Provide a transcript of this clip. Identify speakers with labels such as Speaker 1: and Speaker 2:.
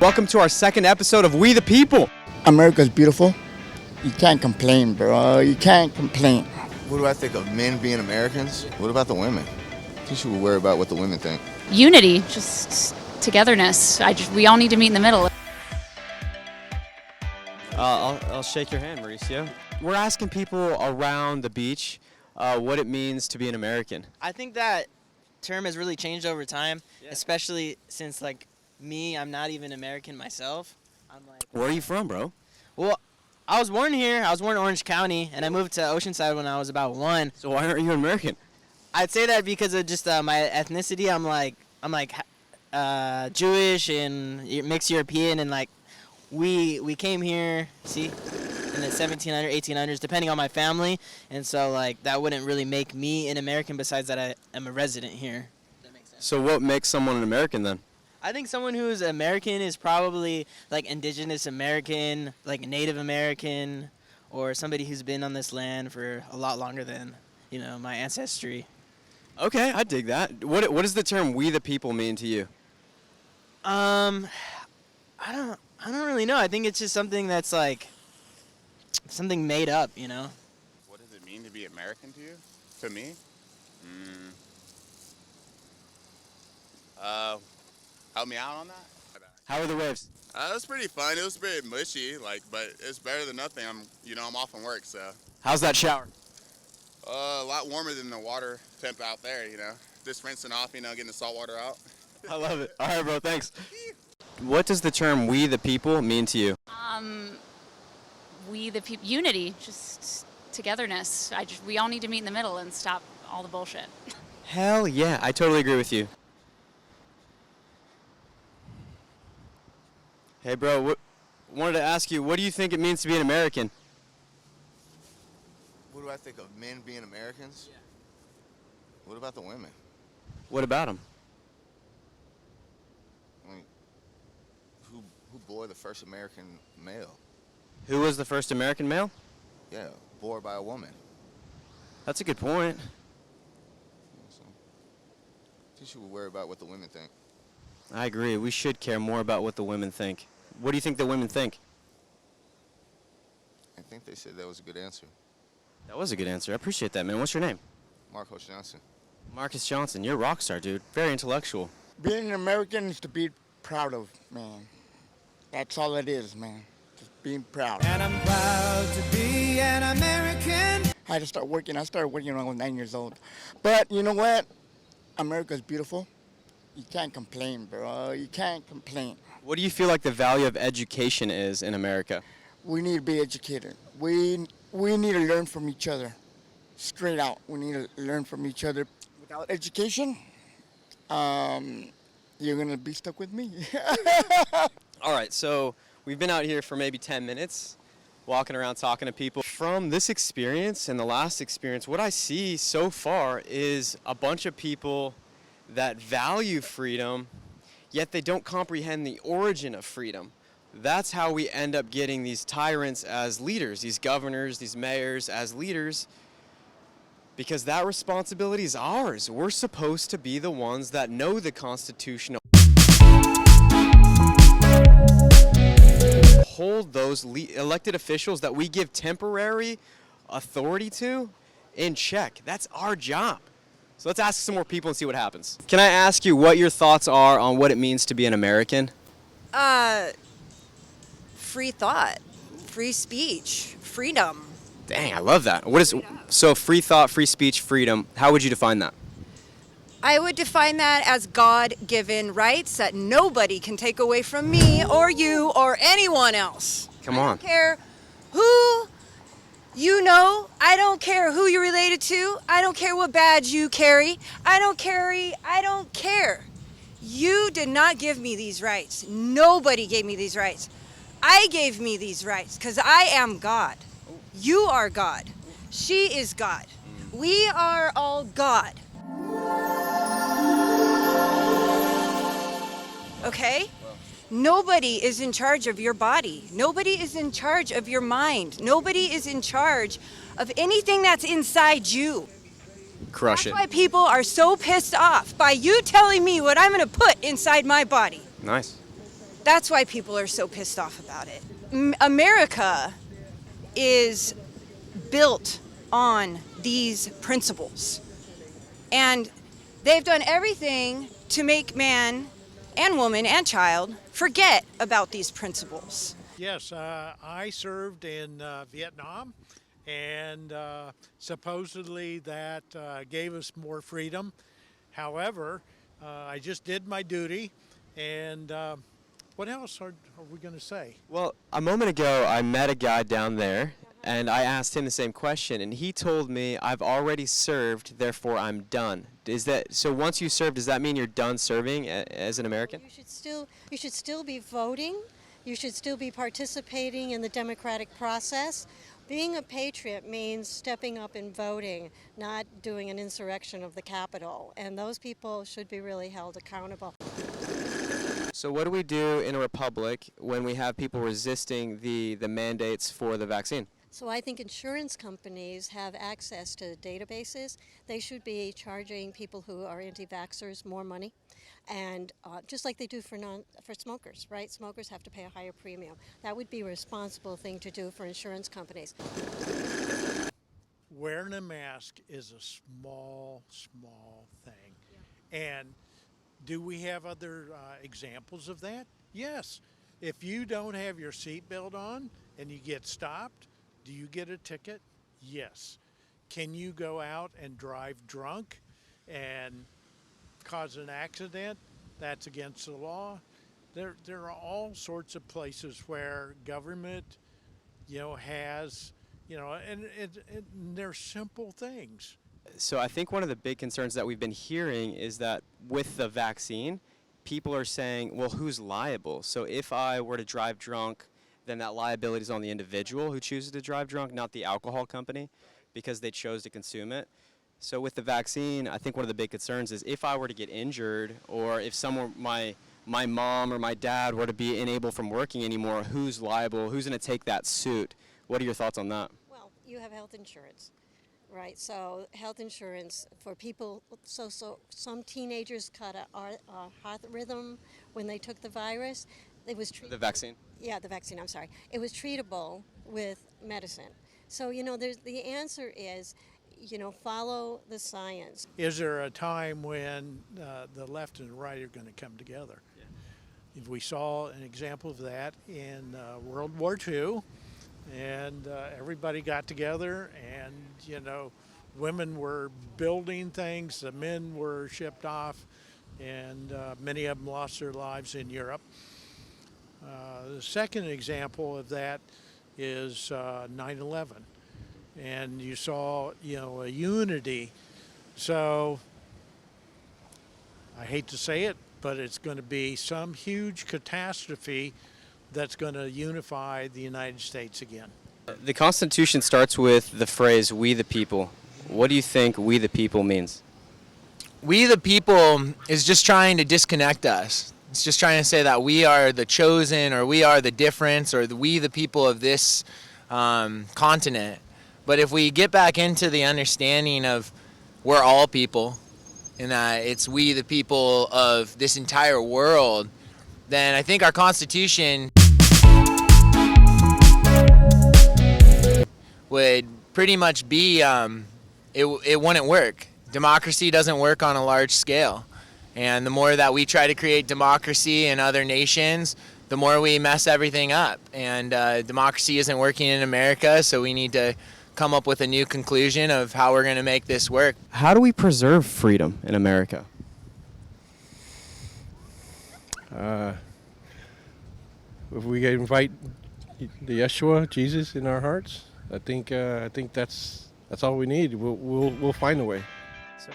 Speaker 1: Welcome to our second episode of We the People.
Speaker 2: America's beautiful. You can't complain, bro. You can't complain.
Speaker 3: What do I think of men being Americans? What about the women? I think you should worry about what the women think.
Speaker 4: Unity, just togetherness. We all need to meet in the middle.
Speaker 1: I'll shake your hand, Mauricio. We're asking people around the beach what it means to be an American.
Speaker 5: I think that term has really changed over time, especially since, like, me, I'm not even American myself. I'm like,
Speaker 1: Where are you from, bro?
Speaker 5: well, I was born here. I was born in Orange County, and I moved to Oceanside when I was about 1.
Speaker 1: So why aren't you an American?
Speaker 5: I'd say that because of just my ethnicity. I'm like Jewish and mixed European, and like we came here, see, in the 1700s, 1800s, depending on my family, and so like that wouldn't really make me an American. Besides that, I am a resident here. That makes sense.
Speaker 1: So what makes someone an American then?
Speaker 5: I think someone who's American is probably like indigenous American, like Native American, or somebody who's been on this land for a lot longer than, my ancestry.
Speaker 1: Okay, I dig that. What does the term "we the people" mean to you?
Speaker 5: I don't really know. I think it's just something that's like something made up,
Speaker 6: What does it mean to be American to you? To me? Help me out on that?
Speaker 1: How are the waves?
Speaker 6: It was pretty fun. It was pretty mushy, but it's better than nothing. I'm off from work, so.
Speaker 1: How's that shower?
Speaker 6: A lot warmer than the water temp out there, Just rinsing off, getting the salt water out.
Speaker 1: I love it. All right, bro, thanks. What does the term "we the people" mean to you?
Speaker 4: We the people, unity, just togetherness. We all need to meet in the middle and stop all the bullshit.
Speaker 1: Hell yeah, I totally agree with you. Hey, bro, wanted to ask you, what do you think it means to be an American?
Speaker 3: What do I think of men being Americans? What about the women?
Speaker 1: What about them?
Speaker 3: I mean, who bore the first American male?
Speaker 1: Who was the first American male?
Speaker 3: Yeah, bore by a woman.
Speaker 1: That's a good point.
Speaker 3: So, I think you should worry about what the women think.
Speaker 1: I agree. We should care more about what the women think. What do you think the women think?
Speaker 3: I think they said that was a good answer.
Speaker 1: That was a good answer. I appreciate that, man. What's your name?
Speaker 3: Marcos Johnson.
Speaker 1: Marcus Johnson. You're a rock star, dude. Very intellectual.
Speaker 2: Being an American is to be proud of, man. That's all it is, man. Just being proud.
Speaker 7: And I'm proud to be an American.
Speaker 2: I had to start working. I started working when I was 9 years old. But you know what? America's beautiful. You can't complain, bro. You can't complain.
Speaker 1: What do you feel like the value of education is in America?
Speaker 2: We need to be educated. We need to learn from each other. Straight out. We need to learn from each other. Without education, you're going to be stuck with me.
Speaker 1: All right, so we've been out here for maybe 10 minutes, walking around talking to people. From this experience and the last experience, what I see so far is a bunch of people that value freedom, yet they don't comprehend the origin of freedom. That's how we end up getting these tyrants as leaders, these governors, these mayors as leaders, because that responsibility is ours. We're supposed to be the ones that know the Constitution, hold those elected officials that we give temporary authority to in check. That's our job. So let's ask some more people and see what happens. Can I ask you what your thoughts are on what it means to be an American?
Speaker 8: Free thought, free speech, freedom.
Speaker 1: Dang, I love that. So free thought, free speech, freedom, how would you define that?
Speaker 8: I would define that as God-given rights that nobody can take away from me or you or anyone else.
Speaker 1: Come on.
Speaker 8: I don't care who I don't care who you're related to. I don't care what badge you carry. I don't care. You did not give me these rights. Nobody gave me these rights. I gave me these rights because I am God. You are God. She is God. We are all God. Okay? Nobody is in charge of your body. Nobody is in charge of your mind. Nobody is in charge of anything that's inside you.
Speaker 1: Crush it.
Speaker 8: That's why people are so pissed off by you telling me what I'm going to put inside my body.
Speaker 1: Nice.
Speaker 8: That's why people are so pissed off about it. America is built on these principles. And they've done everything to make man and woman and child forget about these principles.
Speaker 9: Yes, I served in Vietnam, and supposedly that gave us more freedom. However, I just did my duty, and what else are we going to say?
Speaker 1: Well, a moment ago, I met a guy down there, and I asked him the same question, and he told me, I've already served, therefore I'm done. Is that so? Once you serve, does that mean you're done serving as an American?
Speaker 10: You should still be voting. You should still be participating in the democratic process. Being a patriot means stepping up and voting, not doing an insurrection of the Capitol. And those people should be really held accountable.
Speaker 1: So what do we do in a republic when we have people resisting the mandates for the vaccine?
Speaker 10: So I think insurance companies have access to databases. They should be charging people who are anti-vaxxers more money, and just like they do for smokers, right? Smokers have to pay a higher premium. That would be a responsible thing to do for insurance companies.
Speaker 9: Wearing a mask is a small thing. Yeah. And do we have other examples of that? Yes. If you don't have your seatbelt on and you get stopped, do you get a ticket? Yes. Can you go out and drive drunk and cause an accident? That's against the law. There are all sorts of places where government, has, and they're simple things.
Speaker 1: So I think one of the big concerns that we've been hearing is that with the vaccine, people are saying, well, who's liable? So if I were to drive drunk, then that liability is on the individual who chooses to drive drunk, not the alcohol company, because they chose to consume it. So with the vaccine, I think one of the big concerns is if I were to get injured, or if someone, my mom or my dad were to be unable from working anymore, who's liable? Who's going to take that suit? What are your thoughts on that?
Speaker 10: Well, you have health insurance, right? So health insurance for people, so some teenagers caught a heart rhythm when they took the virus. It was
Speaker 1: The vaccine?
Speaker 10: Yeah, the vaccine, I'm sorry. It was treatable with medicine. So, the answer is, follow the science.
Speaker 9: Is there a time when the left and the right are going to come together? Yeah. We saw an example of that in World War II, and everybody got together, and, women were building things, the men were shipped off, and many of them lost their lives in Europe. The second example of that is 9/11, and you saw, a unity. So I hate to say it, but it's going to be some huge catastrophe that's going to unify the United States again.
Speaker 1: The Constitution starts with the phrase, we the people. What do you think we the people means?
Speaker 11: We the people is just trying to disconnect us. It's just trying to say that we are the chosen, or we are the difference, or we the people of this continent. But if we get back into the understanding of we're all people, and that it's we the people of this entire world, then I think our Constitution would pretty much be, it wouldn't work. Democracy doesn't work on a large scale. And the more that we try to create democracy in other nations, the more we mess everything up. And democracy isn't working in America, so we need to come up with a new conclusion of how we're going to make this work.
Speaker 1: How do we preserve freedom in America?
Speaker 12: If we invite the Yeshua, Jesus, in our hearts, I think that's all we need. We'll find a way.
Speaker 1: So